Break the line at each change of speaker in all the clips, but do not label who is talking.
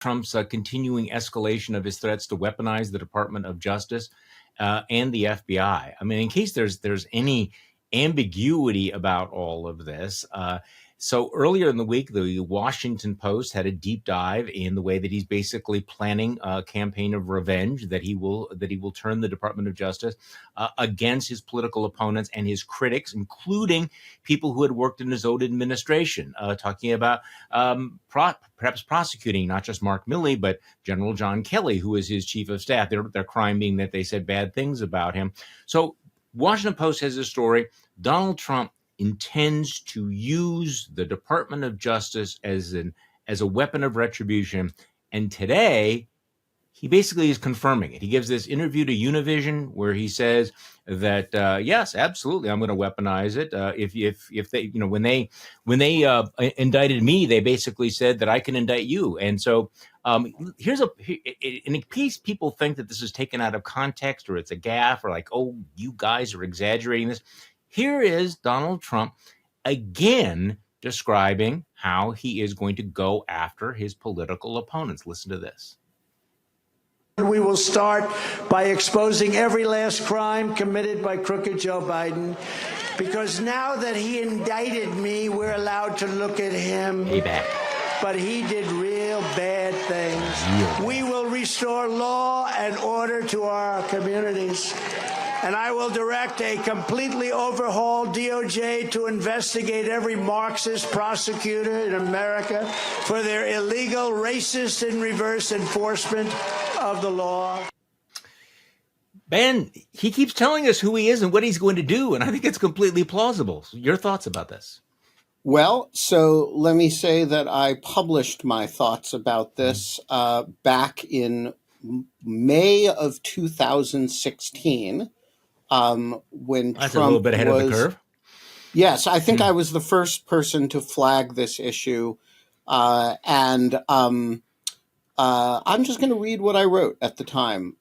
Trump's continuing escalation of his threats to weaponize the Department of Justice and the FBI. I mean, in case there's any ambiguity about all of this. So earlier in the week, the Washington Post had a deep dive in the way that he's basically planning a campaign of revenge, that he will turn the Department of Justice against his political opponents and his critics, including people who had worked in his own administration, talking about perhaps prosecuting not just Mark Milley, but General John Kelly, who is his chief of staff. Their crime being that they said bad things about him. So Washington Post has a story. Donald Trump intends to use the Department of Justice as a weapon of retribution. And today, he basically is confirming it. He gives this interview to Univision where he says that yes, absolutely, I'm going to weaponize it. If they, when they indicted me, they basically said that I can indict you. And so in case people think that this is taken out of context or it's a gaffe or like, oh, you guys are exaggerating this. Here is Donald Trump again describing how he is going to go after his political opponents. Listen to this.
We will start by exposing every last crime committed by crooked Joe Biden, because now that he indicted me, we're allowed to look at him.
Payback.
But he did real bad things. We will restore law and order to our communities. And I will direct a completely overhauled DOJ to investigate every Marxist prosecutor in America for their illegal, racist, and reverse enforcement of the law.
Ben, he keeps telling us who he is and what he's going to do, and I think it's completely plausible. Your thoughts about this?
Well, so let me say that I published my thoughts about this back in May of 2016. When
That's
Trump
a little bit ahead of the curve.
Yes, I think I was the first person to flag this issue. And I'm just going to read what I wrote at the time.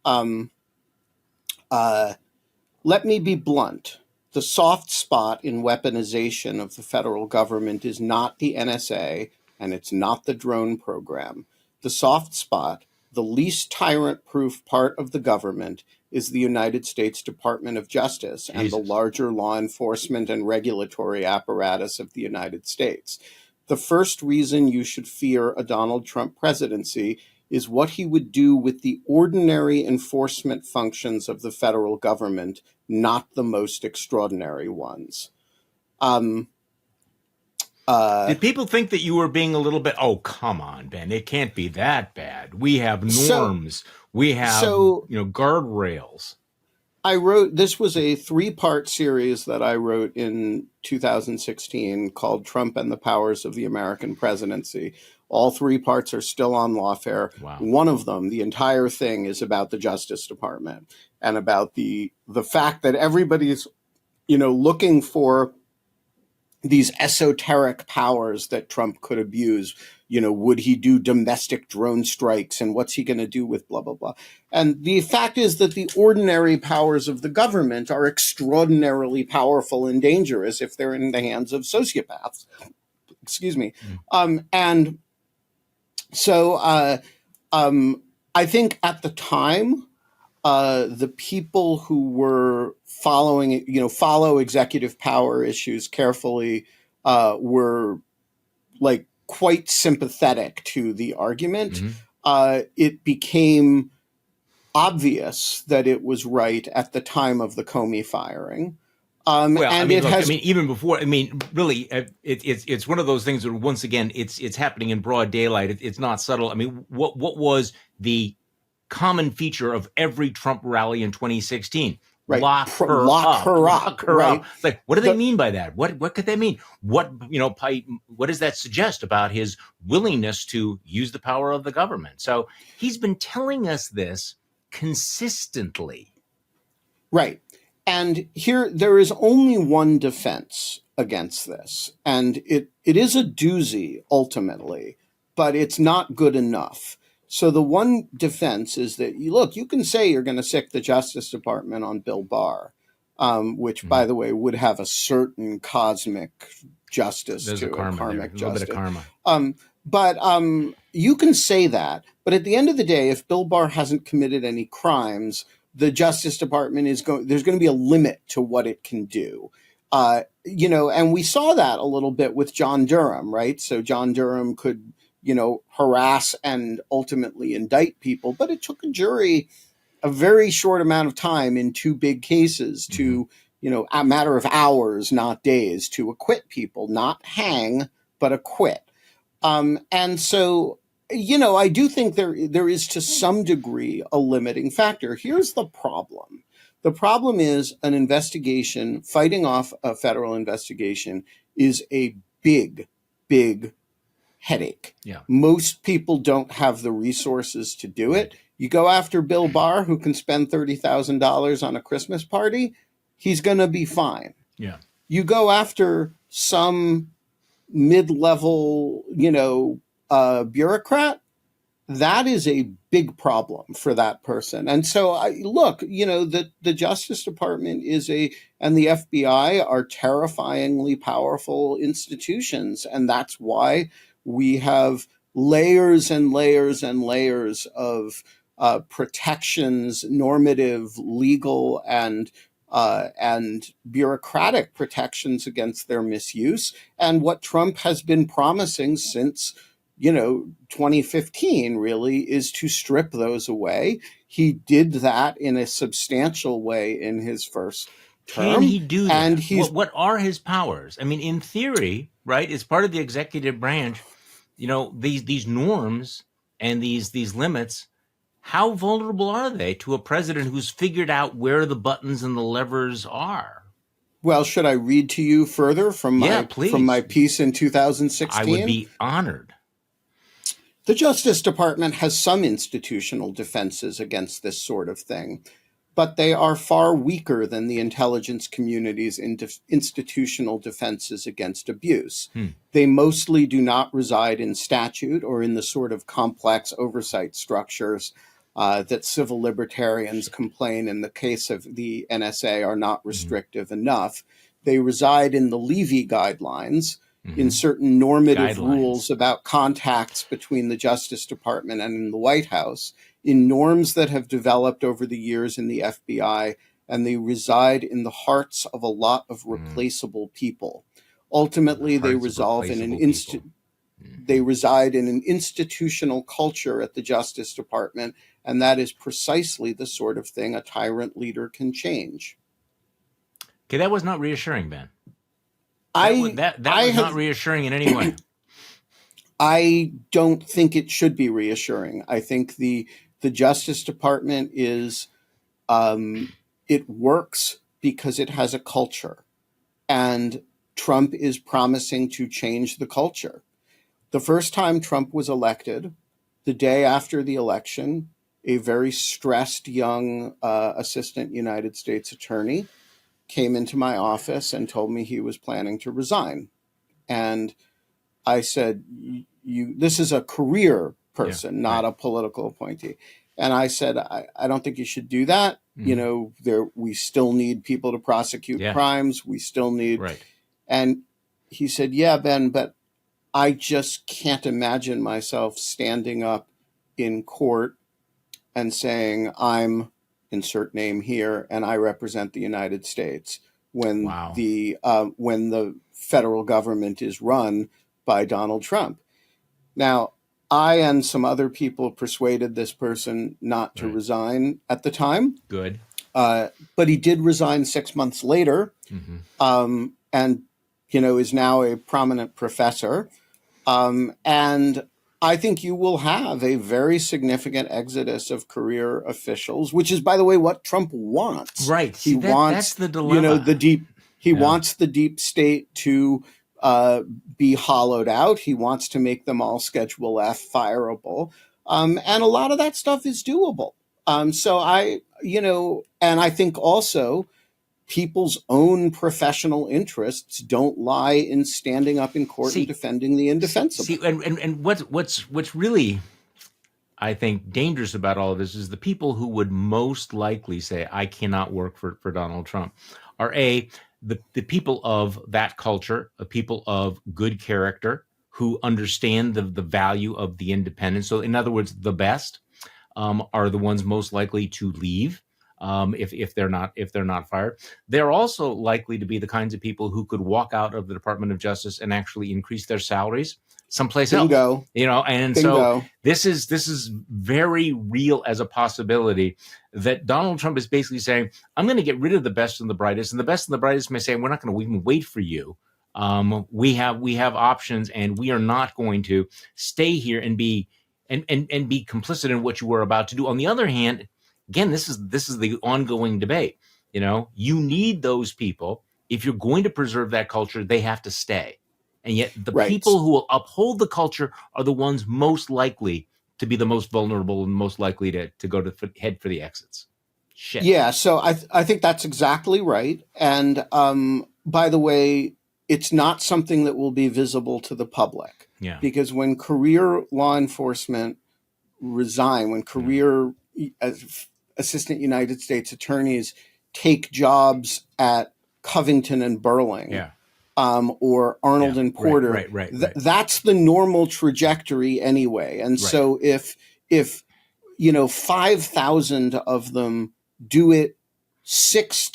Let me be blunt. The soft spot in weaponization of the federal government is not the NSA, and it's not the drone program. The soft spot, the least tyrant-proof part of the government, is the United States Department of Justice and the larger law enforcement and regulatory apparatus of the United States. The first reason you should fear a Donald Trump presidency is what he would do with the ordinary enforcement functions of the federal government, not the most extraordinary ones.
Did people think that you were being a little bit, oh, come on, Ben, it can't be that bad. We have norms. We have, guardrails.
I wrote, this was a 3-part series that I wrote in 2016 called Trump and the Powers of the American Presidency. All 3 parts are still on Lawfare.
Wow.
One of them, the entire thing, is about the Justice Department and about the fact that everybody's, looking for these esoteric powers that Trump could abuse. Would he do domestic drone strikes, and what's he going to do with blah, blah, blah. And the fact is that the ordinary powers of the government are extraordinarily powerful and dangerous if they're in the hands of sociopaths. Excuse me. And so I think at the time, the people who were follow executive power issues carefully were like quite sympathetic to the argument. Mm-hmm. It became obvious that it was right at the time of the Comey firing. Even before, really, it's one of those things where, once again, it's happening in broad daylight. It's not subtle. I mean, what was the common feature of every Trump rally in 2016? Right.
Lock her up. Like, what do they mean by that? What could they mean? What does that suggest about his willingness to use the power of the government? So he's been telling us this consistently.
Right. And here, there is only one defense against this. And it is a doozy, ultimately, but it's not good enough. So the one defense is that, you can say you're going to sick the Justice Department on Bill Barr, which, by the way, would have a certain cosmic justice to it, karmic justice.
A little bit of karma.
But you can say that. But at the end of the day, if Bill Barr hasn't committed any crimes, the Justice Department there's going to be a limit to what it can do. And we saw that a little bit with John Durham, right? So John Durham could, harass and ultimately indict people, but it took a jury a very short amount of time in two big cases to, a matter of hours, not days, to acquit people, not hang, but acquit. And so, I do think there is to some degree a limiting factor. Here's the problem. The problem is an investigation, fighting off a federal investigation is a big, big headache.
Yeah.
Most people don't have the resources to do it. You go after Bill Barr, who can spend $30,000 on a Christmas party, he's going to be fine.
Yeah.
You go after some mid-level, bureaucrat, that is a big problem for that person. And so the Justice Department and the FBI are terrifyingly powerful institutions. And that's why we have layers and layers and layers of protections, normative, legal, and bureaucratic protections against their misuse. And what Trump has been promising since 2015 really is to strip those away. He did that in a substantial way in his first term.
Can he do that?
And
what are his powers? I mean, in theory, right, as part of the executive branch, these norms and these limits, how vulnerable are they to a president who's figured out where the buttons and the levers are?
Well, should I read to you further from my piece in 2016?
I would be honored.
The Justice Department has some institutional defenses against this sort of thing, but they are far weaker than the intelligence community's institutional defenses against abuse. They mostly do not reside in statute or in the sort of complex oversight structures that civil libertarians complain in the case of the NSA are not restrictive enough. They reside in the Levy guidelines, in certain normative rules about contacts between the Justice Department and in the White House, in norms that have developed over the years in the FBI, and they reside in the hearts of a lot of replaceable people. Ultimately, they reside in an institutional culture at the Justice Department, and that is precisely the sort of thing a tyrant leader can change.
Okay, that was not reassuring, Ben. That was not reassuring in any way.
I don't think it should be reassuring. I think the Justice Department is, it works because it has a culture. And Trump is promising to change the culture. The first time Trump was elected, the day after the election, a very stressed young assistant United States attorney came into my office and told me he was planning to resign. And I said, this is a career person, not a political appointee. And I said, I don't think you should do that. We still need people to prosecute crimes. We still need. Right. And he said, yeah, Ben, but I just can't imagine myself standing up in court and saying, I'm insert name here, and I represent the United States when the federal government is run by Donald Trump. Now, I and some other people persuaded this person not to resign at the time.
Good.
But he did resign 6 months later, and is now a prominent professor. And I think you will have a very significant exodus of career officials, which is, by the way, what Trump wants.
Right.
That's
the dilemma.
He wants the deep state to be hollowed out. He wants to make them all Schedule F fireable. And a lot of that stuff is doable. And I think also people's own professional interests don't lie in standing up in court and defending the indefensible.
And what's really, I think, dangerous about all of this is the people who would most likely say, I cannot work for Donald Trump, are the people of that culture, people of good character, who understand the value of the independence. So in other words, the best are the ones most likely to leave if they're not fired. They're also likely to be the kinds of people who could walk out of the Department of Justice and actually increase their salaries someplace else.
Bingo.
And
Bingo.
so this is very real as a possibility that Donald Trump is basically saying, I'm going to get rid of the best and the brightest, and the best and the brightest may say, we're not going to even wait for you. We have options, and we are not going to stay here and be complicit in what you were about to do. On the other hand, again, this is the ongoing debate. You need those people. If you're going to preserve that culture, they have to stay. And yet the people who will uphold the culture are the ones most likely to be the most vulnerable and most likely to go to head for the exits. Shit.
Yeah, so I think that's exactly right. And by the way, it's not something that will be visible to the public.
Yeah.
Because when career law enforcement resign, when career assistant United States attorneys take jobs at Covington and Burling, or Arnold and Porter,
right.
That's the normal trajectory anyway. And so if 5,000 of them do it 6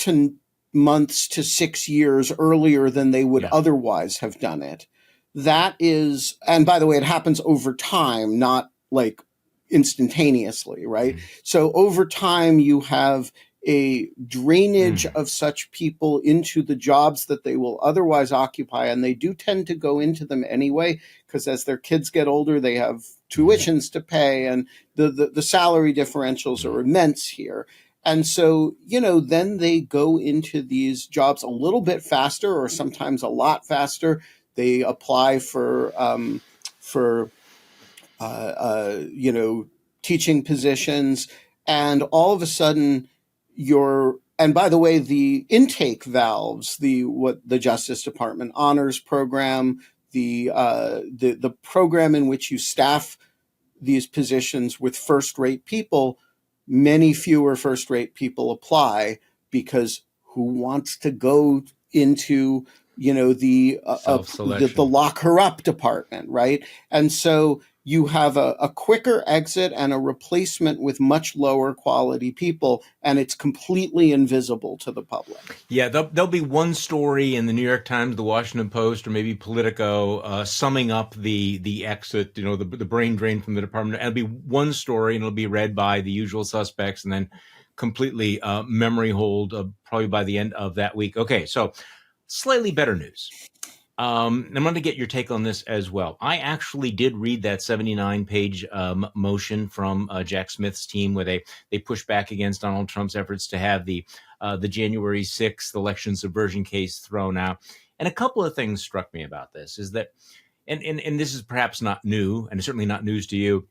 months to 6 years earlier than they would otherwise have done it, that is, and by the way, it happens over time, not like instantaneously, right? So over time, you have a drainage of such people into the jobs that they will otherwise occupy. And they do tend to go into them anyway, because as their kids get older, they have tuitions to pay, and the salary differentials are immense here. And so, then they go into these jobs a little bit faster, or sometimes a lot faster. They apply for teaching positions, and all of a sudden and by the way, the intake valves, what the Justice Department honors program, the program in which you staff these positions with first-rate people, many fewer first-rate people apply, because who wants to go into the lock her up department, right? And so you have a quicker exit and a replacement with much lower quality people, and it's completely invisible to the public.
Yeah, there'll be one story in the New York Times, the Washington Post, or maybe Politico summing up the exit, the brain drain from the department. It'll be one story, and it'll be read by the usual suspects, and then completely memory hold probably by the end of that week. Okay, so slightly better news. I'm going to get your take on this as well. I actually did read that 79-page motion from Jack Smith's team, where they pushed back against Donald Trump's efforts to have the January 6th election subversion case thrown out. And a couple of things struck me about this is that, and this is perhaps not new, and certainly not news to you,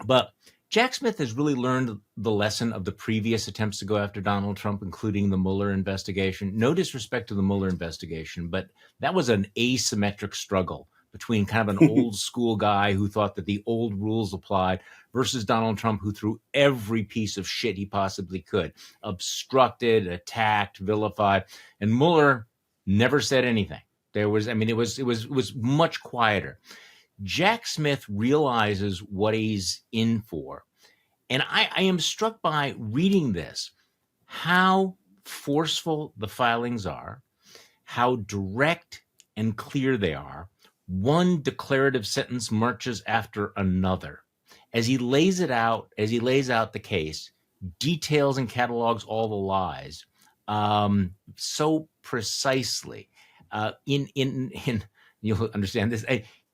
but Jack Smith has really learned the lesson of the previous attempts to go after Donald Trump, including the Mueller investigation. No disrespect to the Mueller investigation, but that was an asymmetric struggle between kind of an old school guy who thought that the old rules applied versus Donald Trump, who threw every piece of shit he possibly could, obstructed, attacked, vilified, and Mueller never said anything. It was much quieter. Jack Smith realizes what he's in for. And I am struck by reading this, how forceful the filings are, how direct and clear they are. One declarative sentence marches after another. As he lays out the case, details and catalogs all the lies so precisely. In you'll understand this,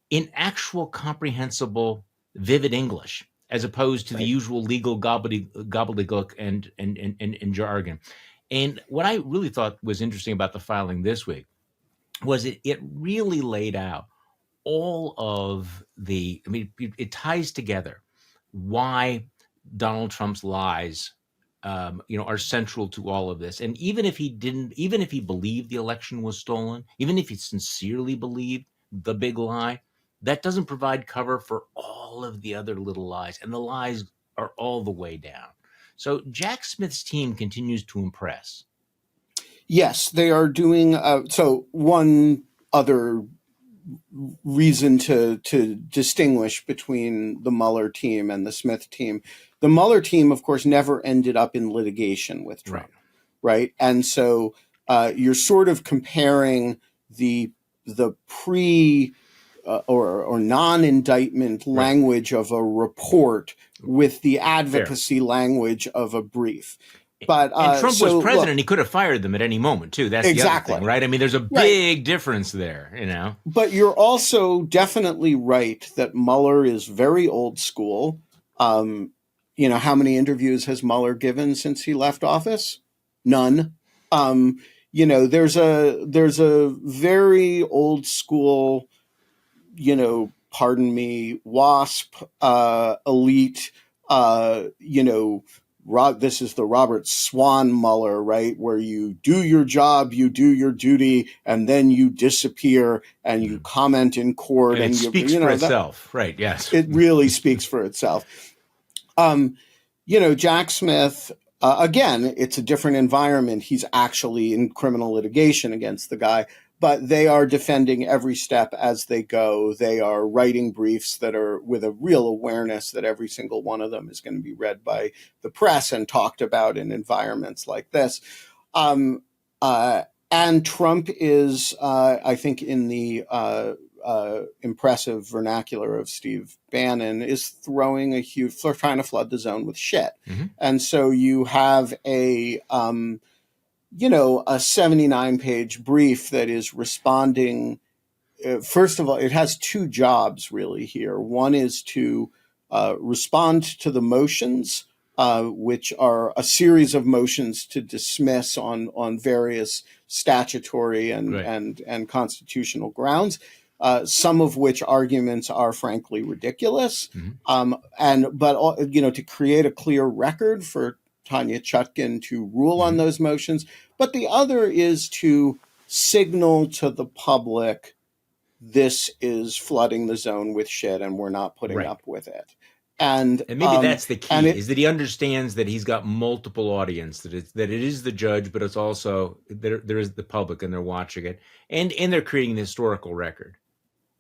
in actual comprehensible, vivid English, as opposed to the usual legal gobbledygook and jargon. And what I really thought was interesting about the filing this week was it really laid out all of it ties together why Donald Trump's lies are central to all of this. And even if he believed the election was stolen, even if he sincerely believed the big lie, that doesn't provide cover for all of the other little lies, and the lies are all the way down. So Jack Smith's team continues to impress.
Yes, they are doing. So one other reason to distinguish between the Mueller team and the Smith team. The Mueller team, of course, never ended up in litigation with Trump, right? And so you're sort of comparing the pre or non-indictment language of a report with the advocacy language of a brief. But
and Trump was president; he could have fired them at any moment too. That's the other thing, right? I mean, there's a big difference there, you know.
But you're also definitely right that Mueller is very old school. You know, how many interviews has Mueller given since he left office? None. You know, there's a very old school, you know, pardon me, WASP elite, you know. This is the Robert Swan Mueller, right? Where you do your job, you do your duty, and then you disappear and you comment in court.
And it speaks for itself, right? Yes.
It really speaks for itself. You know, Jack Smith, again, it's a different environment. He's actually in criminal litigation against the guy, but they are defending every step as they go. They are writing briefs that are with a real awareness that every single one of them is going to be read by the press and talked about in environments like this. And Trump is, I think, in the impressive vernacular of Steve Bannon, is throwing a huge, trying to flood the zone with shit. And so you have a, you know, a 79-page brief that is responding. First of all, it has two jobs really here. One is to respond to the motions, which are a series of motions to dismiss on various statutory and constitutional grounds. Some of which arguments are frankly ridiculous, but you know, to create a clear record for Tanya Chutkan to rule on those motions. But the other is to signal to the public, this is flooding the zone with shit and we're not putting up with it. And
maybe that's the key, is that he understands that he's got multiple audience, that it is the judge, but it's also, there is the public and they're watching it, and they're creating the historical record.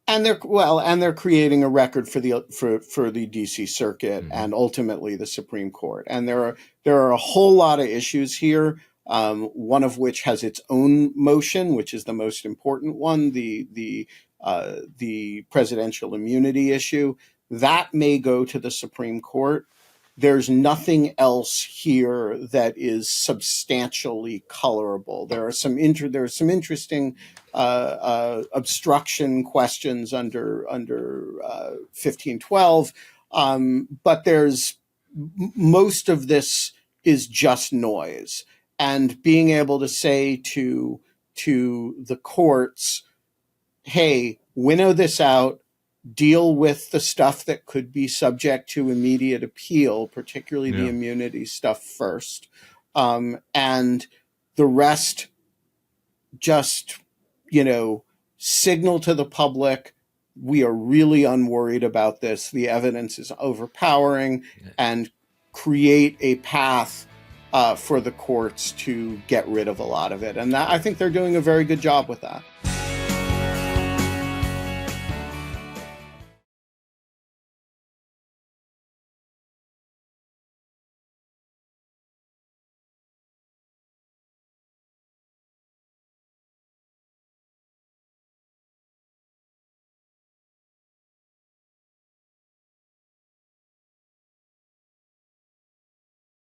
And they're creating a record for the DC Circuit and ultimately the Supreme Court. And there are a whole lot of issues here. One of which has its own motion, which is the most important one, the presidential immunity issue. That may go to the Supreme Court. There's nothing else here that is substantially colorable. There are some interesting obstruction questions under 1512, but there's most of this is just noise. And being able to say to the courts, hey, winnow this out, deal with the stuff that could be subject to immediate appeal, particularly the immunity stuff first. And the rest, just, you know, signal to the public, we are really unworried about this. The evidence is overpowering, and create a path for the courts to get rid of a lot of it. And I think they're doing a very good job with that.